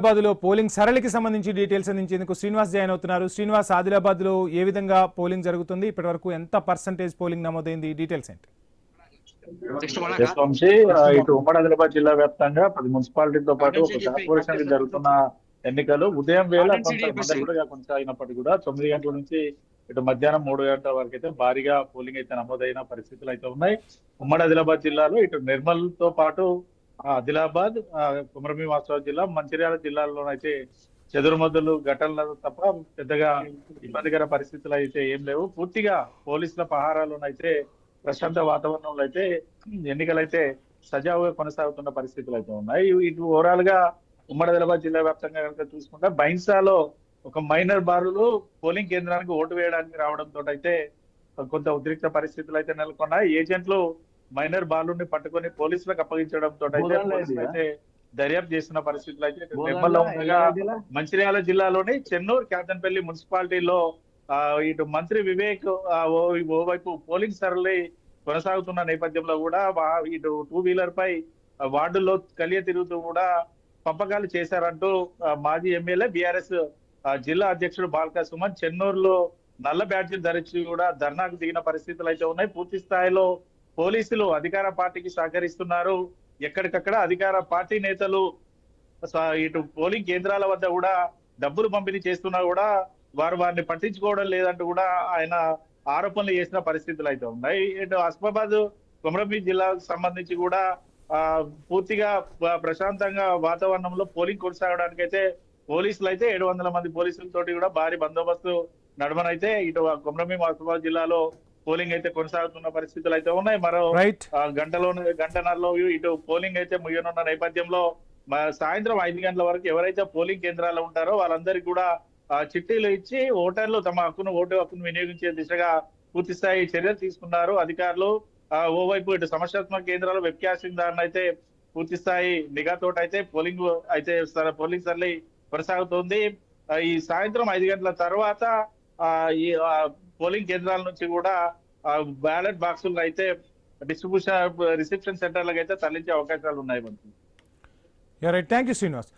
ఆదిలాబాద్ లో పోలింగ్ సరళికి సంబంధించి డీటెయిల్స్ అందించేందుకు శ్రీనివాస్ జాయిన్ అవుతున్నారు. శ్రీనివాస్, ఆదిలాబాద్ లో ఏ విధంగా పోలింగ్ జరుగుతుంది, ఇప్పటివరకు ఎంత పర్సెంటేజ్ పోలింగ్ నమోదైంది, డీటెయిల్స్ ఏంటి? వంశీ, ఇటు ఉమ్మడి ఆదిలాబాద్ జిల్లా వ్యాప్తంగా 10 మున్సిపాలిటీలతో పాటు ఒక కార్పొరేషన్ జరుగుతున్న ఎన్నికలు ఉదయం వేళ కొంత మందకొడిగా కొనసాగినప్పటికీ కూడా 9 గంటల నుంచి ఇటు మధ్యాహ్నం 3 గంటల వరకు అయితే భారీగా పోలింగ్ అయితే నమోదైన పరిస్థితులు అయితే ఉన్నాయి. ఉమ్మడి ఆదిలాబాద్ జిల్లాలో ఇటు నిర్మల్ తో పాటు ఆదిలాబాద్, కుమరమి వాస్తవ జిల్లా, మంచిర్యాల జిల్లాల్లోనైతే చెదురుమదులు ఘటనలు తప్ప పెద్దగా ఇబ్బందికర పరిస్థితులు అయితే ఏం లేవు. పూర్తిగా పోలీసుల పహారాలోనైతే ప్రశాంత వాతావరణంలో అయితే ఎన్నికలైతే సజావుగా కొనసాగుతున్న పరిస్థితులు అయితే ఉన్నాయి. ఇటు ఓవరాల్ గా ఉమ్మడి ఆదిలాబాద్ జిల్లా వ్యాప్తంగా కనుక చూసుకుంటే బైన్సాలో ఒక మైనర్ బారులు పోలింగ్ కేంద్రానికి ఓటు వేయడానికి రావడంతో అయితే కొంత ఉద్రిక్త పరిస్థితులు అయితే నెలకొన్నాయి. ఏజెంట్లు మైనర్ బాలుని పట్టుకొని పోలీసులకు అప్పగించడంతో అయితే పోలీసులు అయితే దర్యాప్తు చేస్తున్న పరిస్థితులు అయితే నిర్మల్లో ఉండగా మంచిర్యాల జిల్లాలోని చెన్నూరు క్యాతన్పల్లి మున్సిపాలిటీలో ఇటు మంత్రి వివేక్ ఓవైపు పోలింగ్ సరళి కొనసాగుతున్న నేపథ్యంలో కూడా ఇటు 2 వీలర్ పై వార్డుల్లో కలియ తిరుగుతూ కూడా పంపకాలు చేశారంటూ మాజీ ఎమ్మెల్యే బీఆర్ఎస్ జిల్లా అధ్యక్షుడు బాల్కా సుమన్ చెన్నూరులో నల్ల బ్యాడ్జీలు ధరించి కూడా ధర్నాకు దిగిన పరిస్థితులు అయితే ఉన్నాయి. పూర్తి స్థాయిలో పోలీసులు అధికార పార్టీకి సహకరిస్తున్నారు. ఎక్కడికక్కడ అధికార పార్టీ నేతలు ఇటు పోలింగ్ కేంద్రాల వద్ద కూడా డబ్బులు పంపిణీ చేస్తున్నా కూడా వారిని పట్టించుకోవడం లేదంటూ కూడా ఆయన ఆరోపణలు చేసిన పరిస్థితులు అయితే ఉన్నాయి. ఇటు ఆసిఫాబాద్ కొమరంభీ జిల్లాకు సంబంధించి కూడా పూర్తిగా ప్రశాంతంగా వాతావరణంలో పోలింగ్ కొనసాగడానికి అయితే పోలీసులు అయితే 700 మంది పోలీసులతోటి కూడా భారీ బందోబస్తు నడమనైతే ఇటు కొమరంభీ ఆసిఫాబాద్ జిల్లాలో పోలింగ్ అయితే కొనసాగుతున్న పరిస్థితులు అయితే ఉన్నాయి. మరో గంటన్నరలో ఇటు పోలింగ్ అయితే ముగియనున్న నేపథ్యంలో సాయంత్రం 5 గంటల వరకు ఎవరైతే పోలింగ్ కేంద్రాల్లో ఉంటారో వాళ్ళందరికీ కూడా చిట్టీలు ఇచ్చి ఓటర్లు తమ ఓటు హక్కును వినియోగించే దిశగా పూర్తి స్థాయి చర్యలు తీసుకున్నారు అధికారులు. ఓవైపు ఇటు సమస్యాత్మక కేంద్రాలు వెబ్ కాస్టింగ్ దారిని అయితే పూర్తి స్థాయి నిఘాతోటి అయితే పోలింగ్ సరళి కొనసాగుతోంది. ఈ సాయంత్రం 5 గంటల తర్వాత ఈ పోలింగ్ కేంద్రాల నుంచి కూడా బ్యాలెట్ బాక్సులు అయితే రిసెప్షన్ సెంటర్లకు అయితే తరలించే అవకాశాలు ఉన్నాయి. Right, thank you Srinivas.